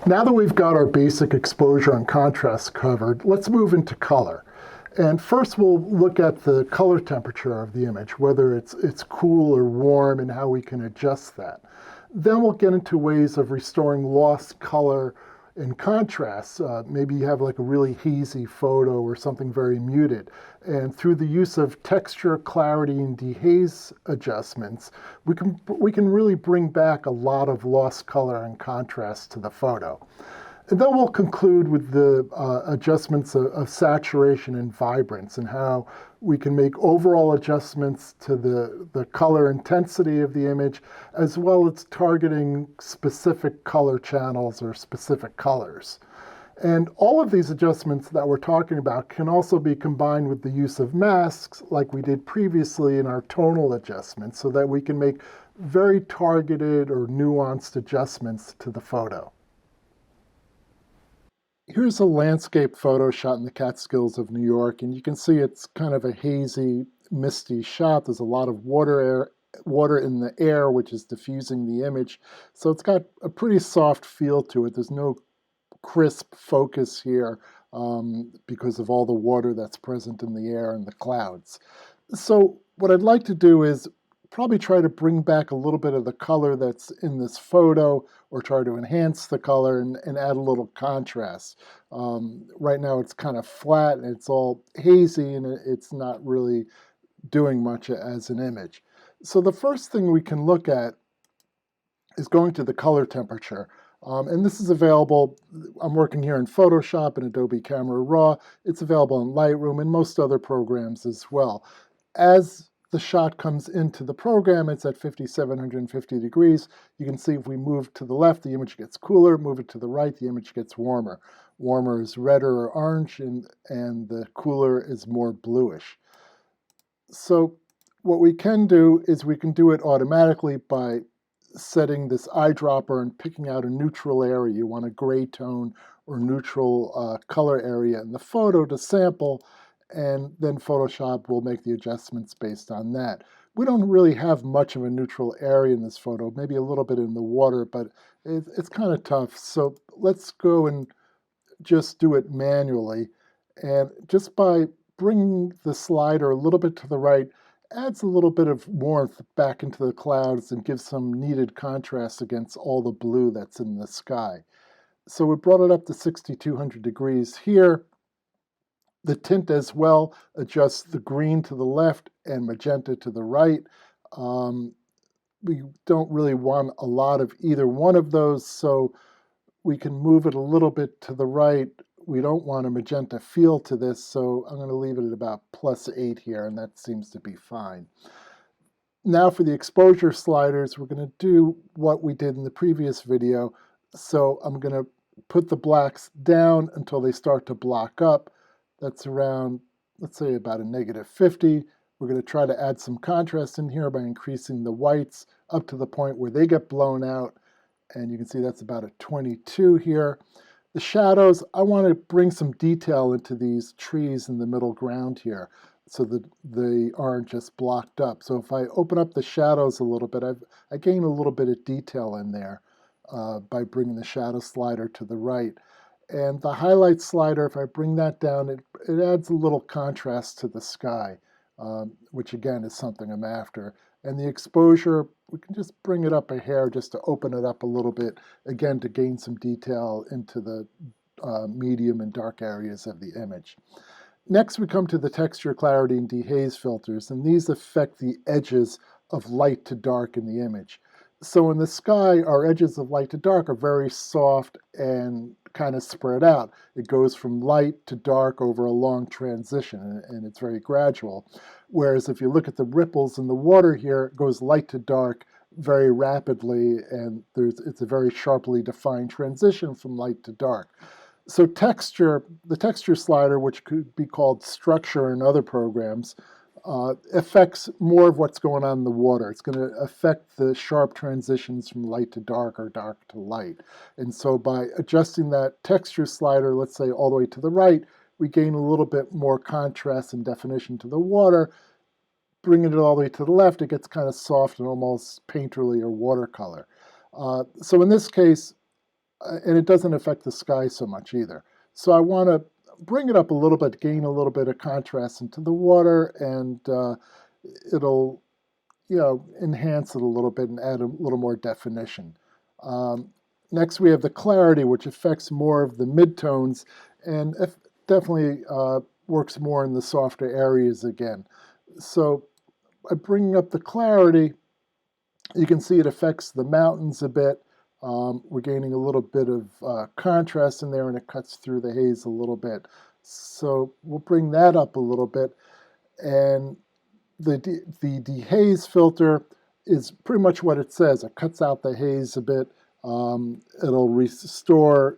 Now that we've got our basic exposure and contrast covered, let's move into color. And first we'll look at the color temperature of the image, whether it's cool or warm and how we can adjust that. Then we'll get into ways of restoring lost color and contrast. Maybe you have like a really hazy photo or something very muted. And through the use of texture, clarity, and dehaze adjustments, we can really bring back a lot of lost color and contrast to the photo. And then we'll conclude with the adjustments of saturation and vibrance and how we can make overall adjustments to the color intensity of the image, as well as targeting specific color channels or specific colors. And all of these adjustments that we're talking about can also be combined with the use of masks like we did previously in our tonal adjustments so that we can make very targeted or nuanced adjustments to the photo. Here's a landscape photo shot in the Catskills of New York, and you can see it's kind of a hazy, misty shot. There's a lot of water in the air, which is diffusing the image. So it's got a pretty soft feel to it. There's no crisp focus here because of all the water that's present in the air and the clouds. So what I'd like to do is probably try to bring back a little bit of the color that's in this photo or try to enhance the color and add a little contrast. Right now it's kind of flat and it's all hazy and it's not really doing much as an image. So the first thing we can look at is going to the color temperature. And this is available, I'm working here in Photoshop and Adobe Camera Raw. It's available in Lightroom and most other programs as well. As the shot comes into the program, it's at 5750 degrees. You can see if we move to the left, the image gets cooler. Move it to the right, the image gets warmer. Warmer is redder or orange, and the cooler is more bluish. So what we can do is we can do it automatically by setting this eyedropper and picking out a neutral area. You want a gray tone or neutral color area in the photo to sample, and then Photoshop will make the adjustments based on that. We don't really have much of a neutral area in this photo, maybe a little bit in the water, but it's kind of tough. So let's go and just do it manually. And just by bringing the slider a little bit to the right, adds a little bit of warmth back into the clouds and gives some needed contrast against all the blue that's in the sky. So we brought it up to 6200 degrees here. The tint as well adjusts the green to the left and magenta to the right. We don't really want a lot of either one of those, so we can move it a little bit to the right. We don't want a magenta feel to this, so I'm going to leave it at about +8 here, and that seems to be fine. Now for the exposure sliders, we're going to do what we did in the previous video. So I'm going to put the blacks down until they start to block up. That's around, let's say, about a -50. We're going to try to add some contrast in here by increasing the whites up to the point where they get blown out. And you can see that's about a 22 here. The shadows, I want to bring some detail into these trees in the middle ground here so that they aren't just blocked up. So if I open up the shadows a little bit, I gain a little bit of detail in there by bringing the shadow slider to the right. And the highlight slider, if I bring that down, it adds a little contrast to the sky, which again is something I'm after. And the exposure, we can just bring it up a hair just to open it up a little bit, again to gain some detail into the medium and dark areas of the image. Next we come to the texture, clarity, and dehaze filters, and these affect the edges of light to dark in the image. So in the sky, our edges of light to dark are very soft and kind of spread out. It goes from light to dark over a long transition, and it's very gradual. Whereas if you look at the ripples in the water here, it goes light to dark very rapidly, and it's a very sharply defined transition from light to dark. So texture, the texture slider, which could be called structure in other programs, affects more of what's going on in the water. It's going to affect the sharp transitions from light to dark or dark to light. And so by adjusting that texture slider, let's say all the way to the right, we gain a little bit more contrast and definition to the water. Bringing it all the way to the left, it gets kind of soft and almost painterly or watercolor. So in this case, and it doesn't affect the sky so much either. So I want to bring it up a little bit, gain a little bit of contrast into the water, and it'll enhance it a little bit and add a little more definition. Um, Next, we have the clarity, which affects more of the midtones and definitely works more in the softer areas again. So by bringing up the clarity, you can see it affects the mountains a bit. We're gaining a little bit of contrast in there, and it cuts through the haze a little bit. So we'll bring that up a little bit. And the dehaze filter is pretty much what it says. It cuts out the haze a bit. It'll restore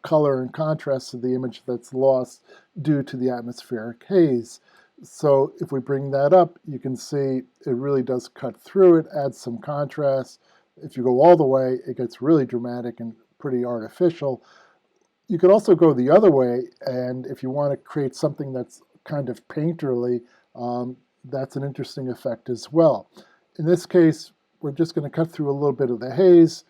color and contrast to the image that's lost due to the atmospheric haze. So if we bring that up, you can see it really does cut through it, adds some contrast. If you go all the way, it gets really dramatic and pretty artificial. You could also go the other way, and if you want to create something that's kind of painterly, that's an interesting effect as well. In this case, we're just going to cut through a little bit of the haze,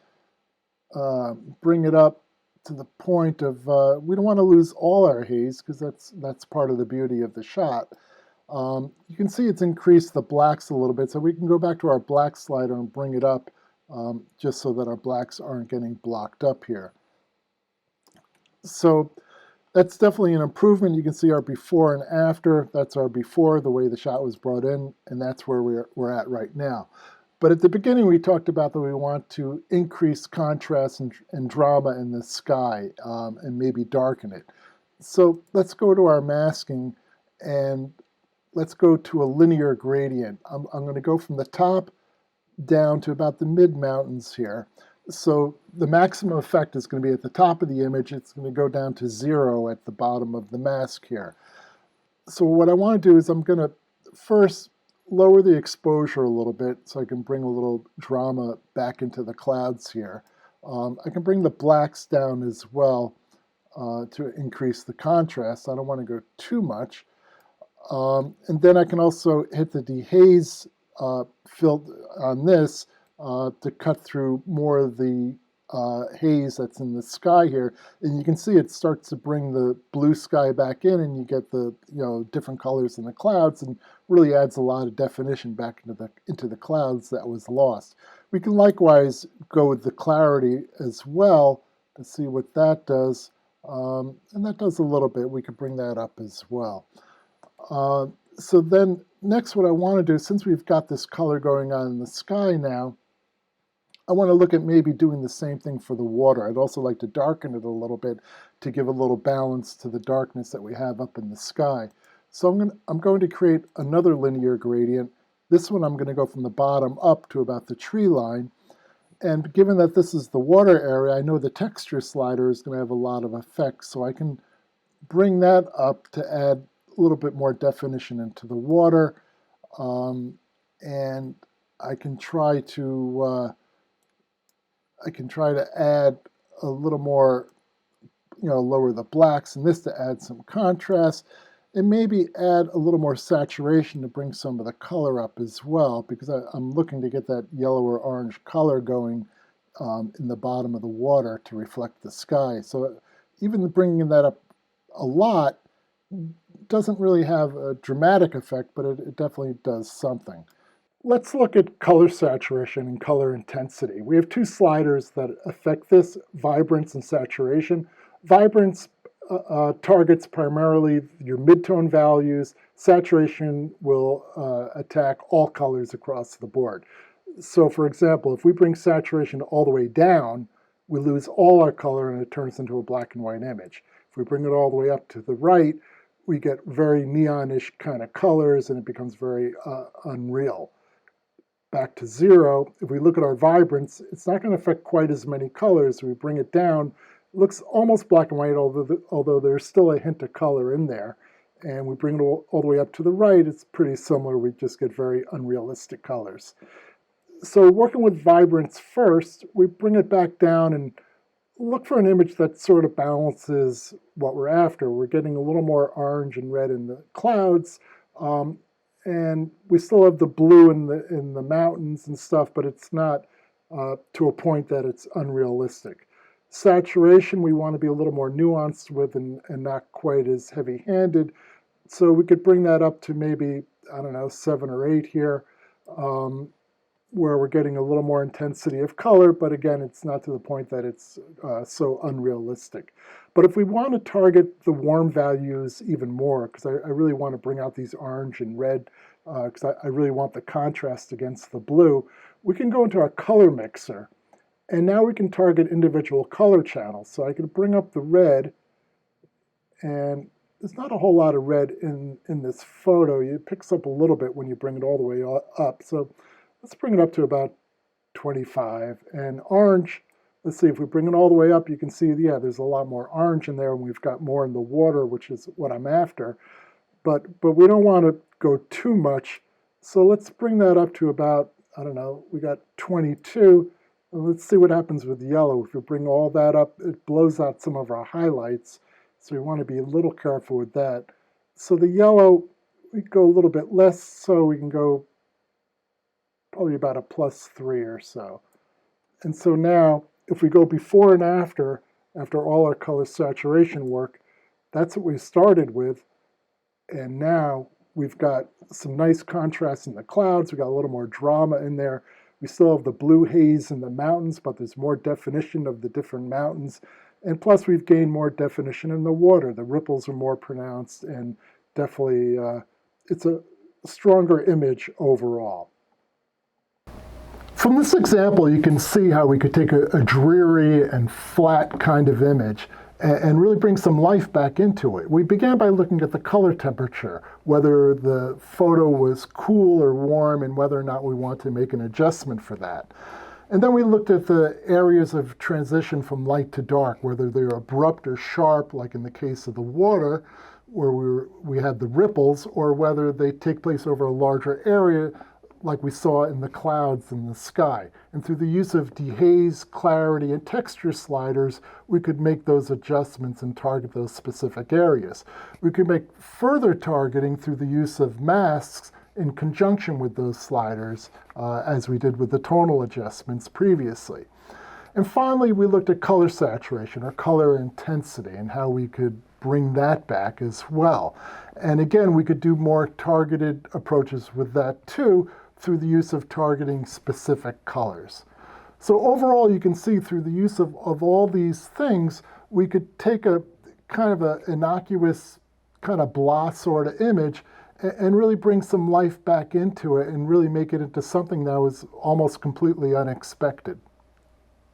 bring it up to the point of, we don't want to lose all our haze because that's part of the beauty of the shot. You can see it's increased the blacks a little bit, so we can go back to our black slider and bring it up just so that our blacks aren't getting blocked up here. So that's definitely an improvement. You can see our before and after. That's our before, the way the shot was brought in, and that's where we're at right now. But at the beginning, we talked about that we want to increase contrast and drama in the sky and maybe darken it. So let's go to our masking and let's go to a linear gradient. I'm going to go from the top down to about the mid-mountains here. So the maximum effect is going to be at the top of the image. It's going to go down to 0 at the bottom of the mask here. So what I want to do is I'm going to first lower the exposure a little bit so I can bring a little drama back into the clouds here. I can bring the blacks down as well to increase the contrast. I don't want to go too much. And then I can also hit the dehaze field on this to cut through more of the haze that's in the sky here, and you can see it starts to bring the blue sky back in, and you get the different colors in the clouds, and really adds a lot of definition back into the clouds that was lost. We can likewise go with the clarity as well to see what that does, and that does a little bit. We could bring that up as well. So then next, what I want to do, since we've got this color going on in the sky now, I want to look at maybe doing the same thing for the water. I'd also like to darken it a little bit to give a little balance to the darkness that we have up in the sky. So I'm going to create another linear gradient. This one I'm going to go from the bottom up to about the tree line. And given that this is the water area, I know the texture slider is going to have a lot of effects, so I can bring that up to add a little bit more definition into the water. And I can try to add a little more, lower the blacks in this to add some contrast, and maybe add a little more saturation to bring some of the color up as well, because I'm looking to get that yellow or orange color going in the bottom of the water to reflect the sky. So even bringing that up a lot doesn't really have a dramatic effect, but it definitely does something. Let's look at color saturation and color intensity. We have two sliders that affect this, vibrance and saturation. Vibrance targets primarily your midtone values. Saturation will attack all colors across the board. So for example, if we bring saturation all the way down, we lose all our color and it turns into a black and white image. If we bring it all the way up to the right, we get very neonish kind of colors and it becomes very unreal. Back to 0, if we look at our vibrance, it's not going to affect quite as many colors. We bring it down, it looks almost black and white, although there's still a hint of color in there. And we bring it all the way up to the right, it's pretty similar. We just get very unrealistic colors. So working with vibrance first, we bring it back down and look for an image that sort of balances what we're after. We're getting a little more orange and red in the clouds, and we still have the blue in the mountains and stuff, but it's not to a point that it's unrealistic. Saturation, we want to be a little more nuanced with and not quite as heavy-handed. So we could bring that up to maybe, I don't know, 7 or 8 here, where we're getting a little more intensity of color, but again, it's not to the point that it's so unrealistic. But if we want to target the warm values even more, because I really want to bring out these orange and red, because I really want the contrast against the blue, we can go into our color mixer. And now we can target individual color channels. So I can bring up the red, and there's not a whole lot of red in this photo. It picks up a little bit when you bring it all the way up. So let's bring it up to about 25. And orange, let's see, if we bring it all the way up, you can see, yeah, there's a lot more orange in there, and we've got more in the water, which is what I'm after. But we don't want to go too much. So let's bring that up to about, I don't know, we got 22. Let's see what happens with yellow. If we bring all that up, it blows out some of our highlights. So we want to be a little careful with that. So the yellow, we go a little bit less, so we can go probably about a +3 or so. And so now, if we go before and after all our color saturation work, that's what we started with. And now we've got some nice contrast in the clouds. We've got a little more drama in there. We still have the blue haze in the mountains, but there's more definition of the different mountains. And plus, we've gained more definition in the water. The ripples are more pronounced, and definitely it's a stronger image overall. From this example, you can see how we could take a dreary and flat kind of image and really bring some life back into it. We began by looking at the color temperature, whether the photo was cool or warm, and whether or not we want to make an adjustment for that. And then we looked at the areas of transition from light to dark, whether they're abrupt or sharp, like in the case of the water, where we had the ripples, or whether they take place over a larger area, like we saw in the clouds in the sky. And through the use of dehaze, clarity, and texture sliders, we could make those adjustments and target those specific areas. We could make further targeting through the use of masks in conjunction with those sliders, as we did with the tonal adjustments previously. And finally, we looked at color saturation, or color intensity, and how we could bring that back as well. And again, we could do more targeted approaches with that too, through the use of targeting specific colors. So overall, you can see through the use of all these things, we could take a kind of an innocuous, kind of blah sort of image and really bring some life back into it and really make it into something that was almost completely unexpected.